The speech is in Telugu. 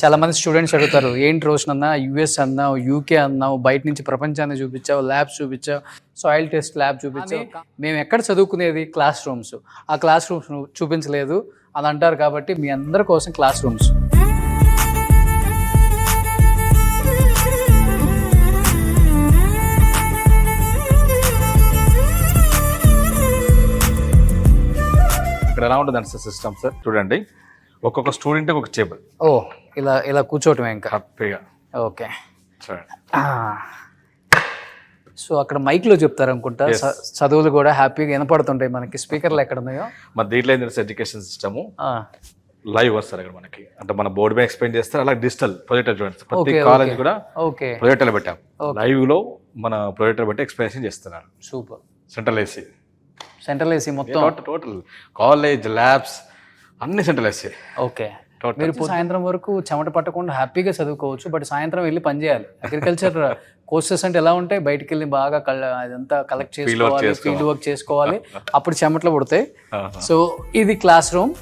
చాలా మంది స్టూడెంట్స్ అడుగుతారు, ఏంటి రోషన్ అన్నా యుఎస్ అన్నావు, యూకే అన్నావు, బయట నుంచి ప్రపంచాన్ని చూపించావు, ల్యాబ్స్ చూపించావు, సాయిల్ టెస్ట్ ల్యాబ్ చూపించావు, మేము ఎక్కడ చదువుకునేది క్లాస్ రూమ్స్, ఆ క్లాస్ రూమ్స్ చూపించలేదు అని అంటారు. కాబట్టి మీ అందరి కోసం క్లాస్ రూమ్స్. ఇక్కడ ఎలా ఉంటుంది అంటే సిస్టమ్ సార్ చూడండి, ఒక్కొక్క స్టూడెంట్ ఒక టేబుల్. ఓ ఇలా ఇలా కూర్చోవటమే ఇంకా హ్యాపీగా. ఓకే. చూడండి సో అక్కడ మైక్లో చెప్తారు అనుకుంటా, చదువులు కూడా హ్యాపీగా వినపడుతుంటాయి మనకి. స్పీకర్లు ఎక్కడ ఉన్నాయో మన దీంట్లో ఏంటంటే ఎడ్యుకేషన్ సిస్టమ్ లైవ్ వస్తారు ఇక్కడ మనకి, అంటే మన బోర్డు మీద ఎక్స్ప్లెయిన్ చేస్తారు. అలాగే డిజిటల్ ప్రొజెక్టర్ చూడండి, ప్రతి కాలేజ్ కూడా ఓకే ప్రొజెక్టర్లు పెట్టాం. లైవ్ లో మన ప్రొజెక్టర్ బట్టి ఎక్స్ప్లెనేషన్ చేస్తున్నారు. Super. Central AC, central AC మొత్తం టోటల్ కాలేజ్ ల్యాబ్స్ అన్ని సెంట్రల్ ఏసీ. ఓకే. మీరు సాయంత్రం వరకు చెమట పట్టకుండా హ్యాపీగా చదువుకోవచ్చు. బట్ సాయంత్రం వెళ్ళి పని చేయాలి. అగ్రికల్చర్ కోర్సెస్ అంటే ఎలా ఉంటాయి, బయటికి వెళ్ళి బాగా అదంతా కలెక్ట్ చేసుకోవాలి, ఫీల్డ్ వర్క్ చేసుకోవాలి, అప్పుడు చెమటలు పుడతాయి. సో ఇది క్లాస్ రూమ్.